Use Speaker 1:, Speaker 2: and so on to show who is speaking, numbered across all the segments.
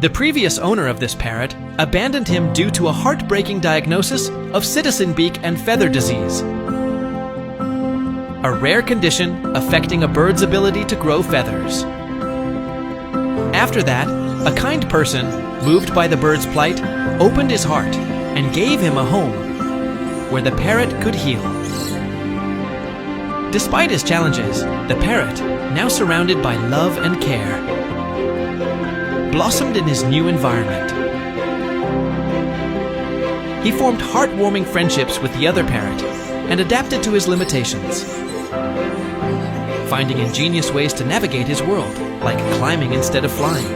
Speaker 1: The previous owner of this parrot abandoned him due to a heartbreaking diagnosis of citizen beak and feather disease, a rare condition affecting a bird's ability to grow feathers. After that, a kind person, moved by the bird's plight, opened his heart and gave him a home where the parrot could heal. Despite his challenges, the parrot, now surrounded by love and care, blossomed in his new environment. He formed heartwarming friendships with the other parrot and adapted to his limitations, finding ingenious ways to navigate his world, like climbing instead of flying.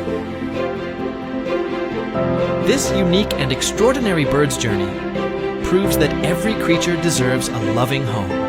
Speaker 1: This unique and extraordinary bird's journey proves that every creature deserves a loving home.